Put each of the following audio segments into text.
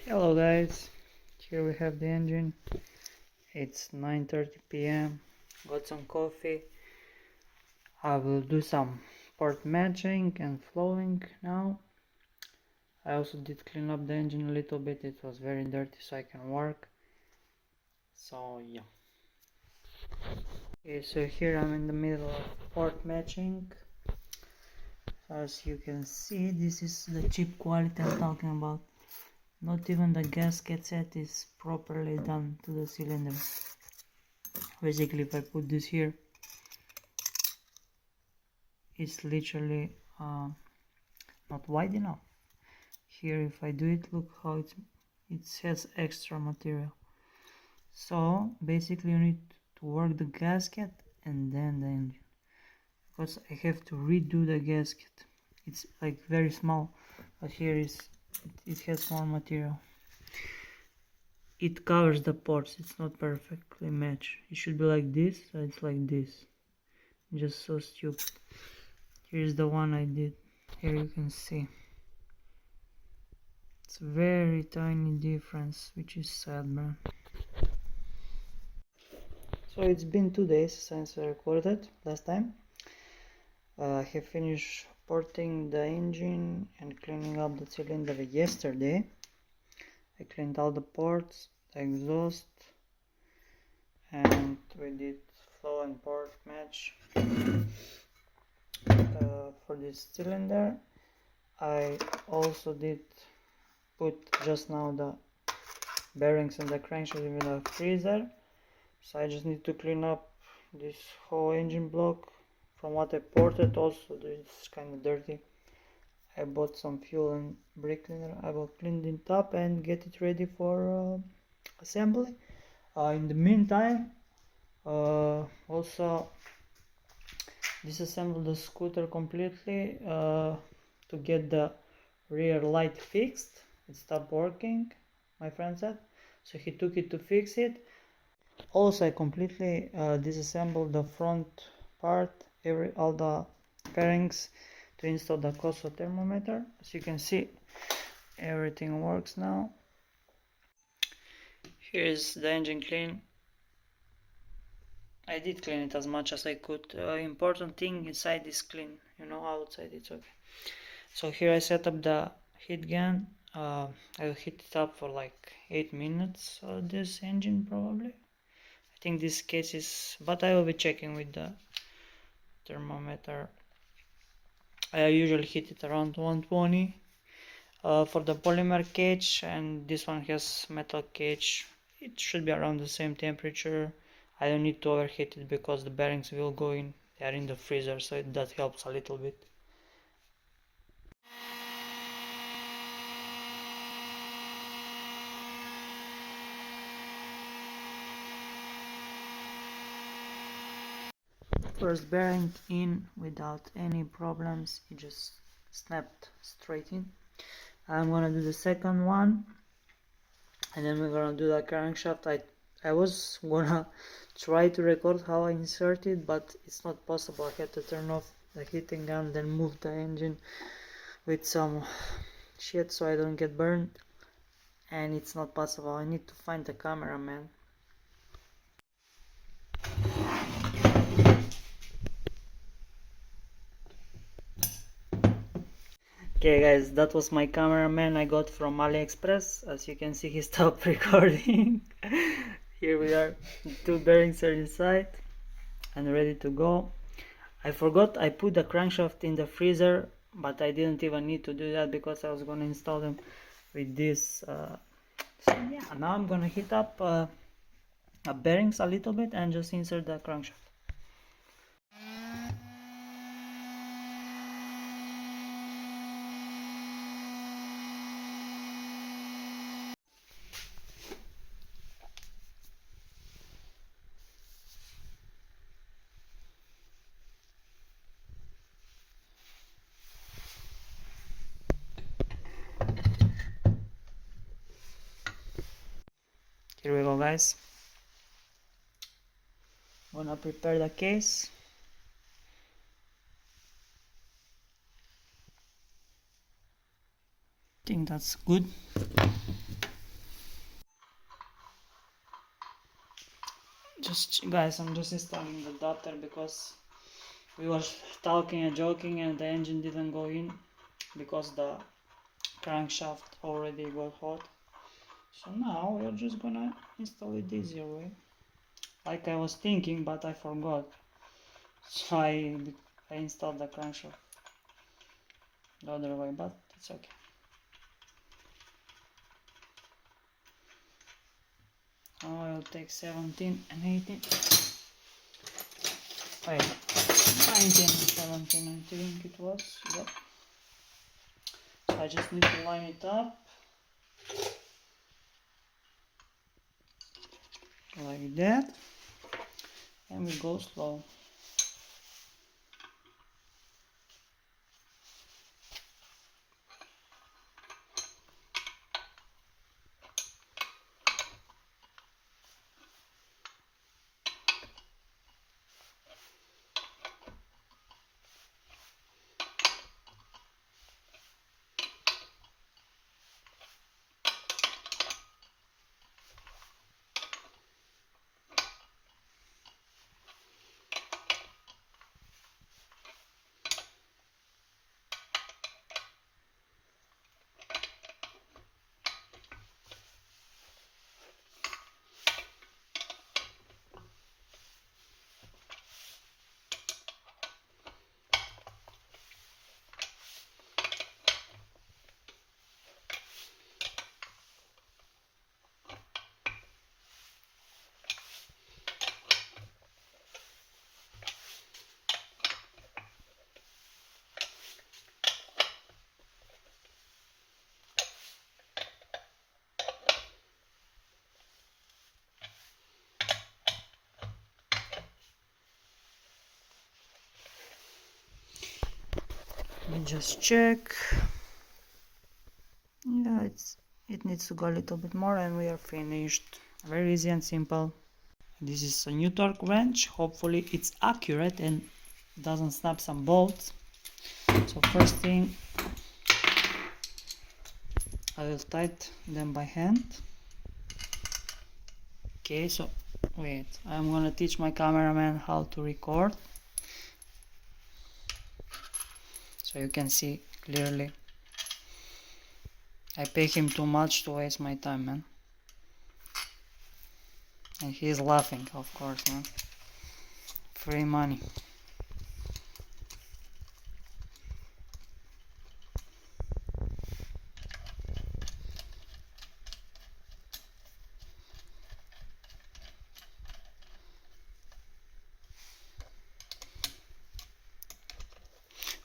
Hello guys, here we have the engine. It's 9:30 p.m. Got some coffee. I will do some port matching and flowing now. I also did clean up the engine a little bit. It was very dirty, so I can work. So yeah. Okay, so here I'm in the middle of port matching. As you can see, this is the cheap quality I'm talking about. Not even the gasket set is properly done to the cylinder. Basically, if I put this here, it's literally not wide enough. Here, if I do it, look how it has extra material. So basically you need to work the gasket and then the engine, because I have to redo the gasket. It's like very small, but here it has more material. It covers the ports. It's not perfectly matched. It should be like this, so it's like this. Just so stupid. Here's the one I did. Here you can see it's a very tiny difference, which is sad, man. So it's been 2 days since I recorded last time. I have finished porting the engine and cleaning up the cylinder yesterday. I cleaned all the ports, the exhaust, and we did flow and port match for this cylinder. I also did put just now the bearings and the crankshaft in the freezer, so I just need to clean up this whole engine block. From what I ported, also it's kind of dirty. I bought some fuel and brake cleaner. I will clean it up and get it ready for assembly. In the meantime, also disassemble the scooter completely to get the rear light fixed. It stopped working, my friend said, so he took it to fix it. Also, I completely disassembled the front part, all the bearings, to install the COSO thermometer. As you can see, everything works now. Here's the engine clean. I did clean it as much as I could. Important thing, inside is clean, outside it's okay. So here I set up the heat gun. I will heat it up for like 8 minutes, this engine probably. I think this case is, but I will be checking with the thermometer. I usually heat it around 120 for the polymer cage, and this one has metal cage. It should be around the same temperature. I don't need to overheat it because the bearings will go in. They are in the freezer, so that helps a little bit. First bearing in without any problems. It just snapped straight in. I'm gonna do the second one, and then we're gonna do the crankshaft. I was gonna try to record how I insert it, but it's not possible. I had to turn off the heating gun, then move the engine with some shit so I don't get burned, and it's not possible. I need to find the cameraman. Okay guys, that was my cameraman I got from AliExpress. As you can see, he stopped recording. Here we are, 2 bearings are inside and ready to go. I forgot I put the crankshaft in the freezer, but I didn't even need to do that because I was going to install them with this. So yeah, now I'm going to heat up bearings a little bit and just insert the crankshaft. Here we go guys. I'm gonna prepare the case. I think that's good. guys, I'm just installing the adapter because we were talking and joking and the engine didn't go in because the crankshaft already got hot. So now we're just gonna install it the easier way. Like I was thinking, but I forgot. So I installed the crankshaft the other way, but it's okay. Now I'll take 17 and 18. Wait, 19 and 17 I think it was. Yep. So I just need to line it up like that, and we go slow. Let me just check. Yeah, it needs to go a little bit more and we are finished. Very easy and simple. This is a new torque wrench. Hopefully it's accurate and doesn't snap some bolts. So first thing, I will tighten them by hand. Okay, so wait, I'm gonna teach my cameraman how to record so you can see clearly. I pay him too much to waste my time, man. And he's laughing, of course, man. Free money.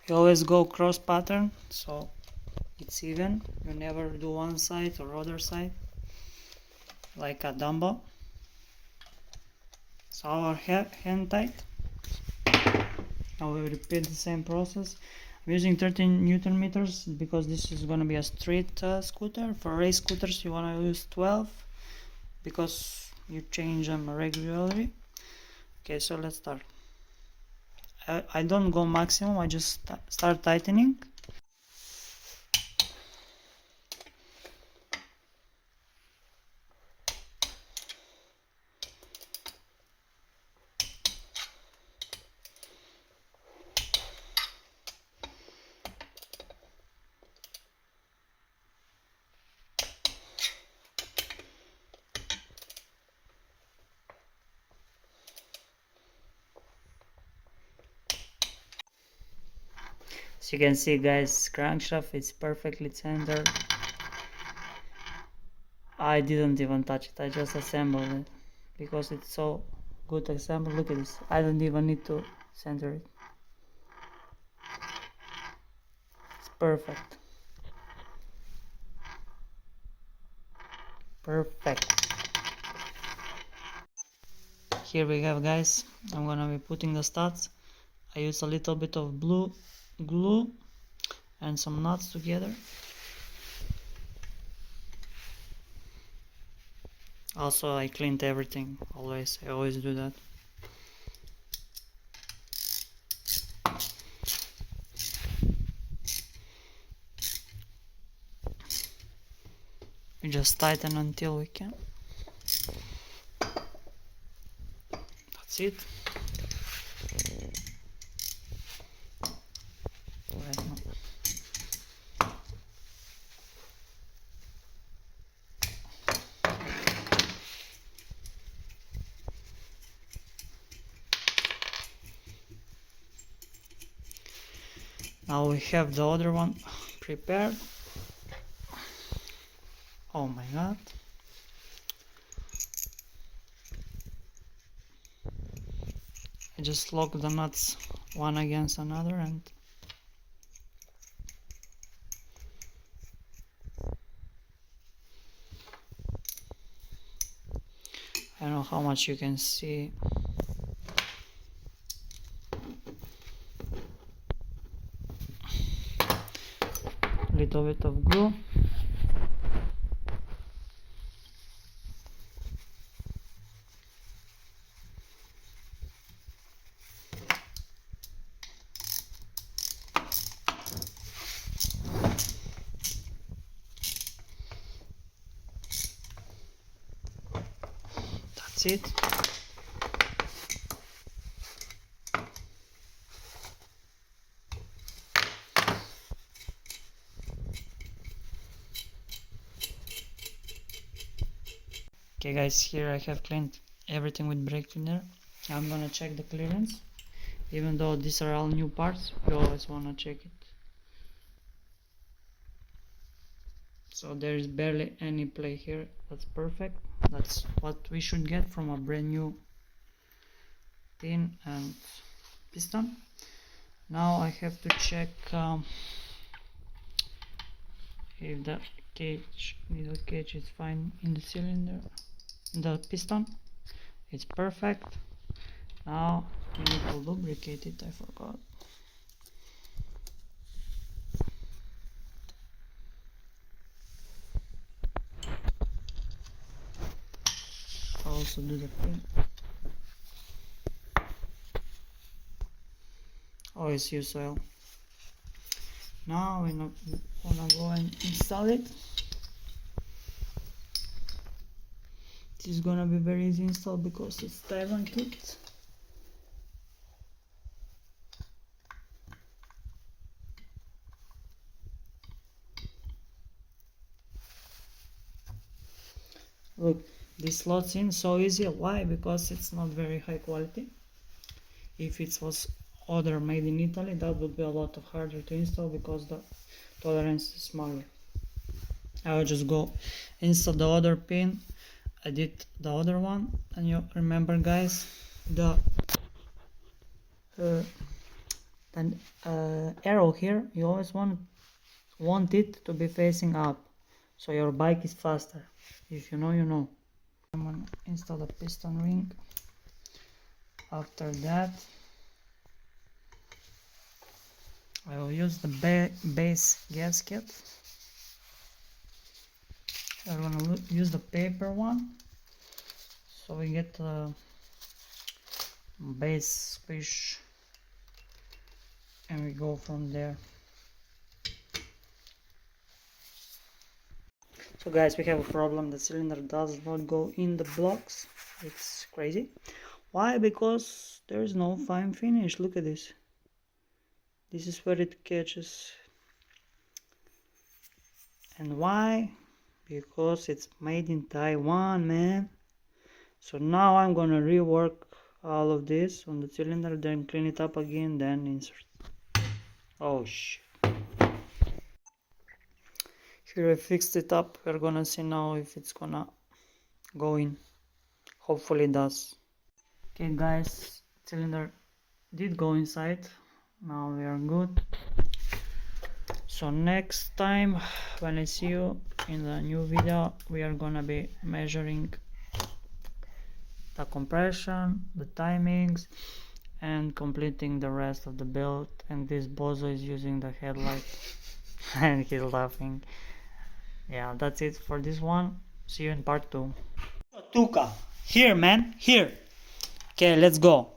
You always go cross pattern, so it's even. You never do one side or other side, like a dumbbell. So our hand tight. Now we repeat the same process. I'm using 13 Newton meters because this is gonna be a street scooter. For race scooters you wanna use 12 because you change them regularly. Okay, so let's start. I don't go maximum, I just start tightening. As you can see, guys, crankshaft is perfectly centered. I didn't even touch it, I just assembled it because it's so good assembled. Look at this, I don't even need to center it. It's perfect. Perfect. Here we have, guys, I'm gonna be putting the studs. I use a little bit of blue glue and some nuts together. Also, I cleaned everything, I always do that. We just tighten until we can. That's it. Now we have the other one prepared. Oh my god. I just lock the nuts one against another and I don't know how much you can see. Little bit of glue. That's it. Okay guys, here I have cleaned everything with brake cleaner. I'm gonna check the clearance. Even though these are all new parts, you always wanna check it. So there is barely any play here. That's perfect. That's what we should get from a brand new pin and piston. Now I have to check if the needle cage is fine in the cylinder, in the piston. It's perfect. Now we need to lubricate it. I forgot. I'll also do the pin. Always use oil. Now we're not gonna go and install it. This is gonna be very easy install because it's Taiwan kit. Look, this slots in so easy. Why? Because it's not very high quality. If it was other made in Italy, that would be a lot of harder to install because the tolerance is smaller. I will just go install the other pin. I did the other one, and you remember guys, the arrow here, you always want it to be facing up so your bike is faster. If you know, you know. I'm gonna install the piston ring. After that I will use the base gasket. I'm gonna use the paper one so we get the base squish and we go from there. So guys, we have a problem. The cylinder does not go in the blocks. It's crazy. Why? Because there is no fine finish. Look at this. This is where it catches. And why? Because it's made in Taiwan, man. So now I'm gonna rework all of this on the cylinder, then clean it up again, then insert. Oh shit. Here I fixed it up. We're gonna see now if it's gonna go in. Hopefully it does. Okay guys, cylinder did go inside. Now we are good. So next time when I see you in the new video, we are gonna be measuring the compression, the timings, and completing the rest of the build. And this bozo is using the headlight and he's laughing. Yeah, that's it for this one. See you in part 2. Tuka, here man, here. Okay, let's go.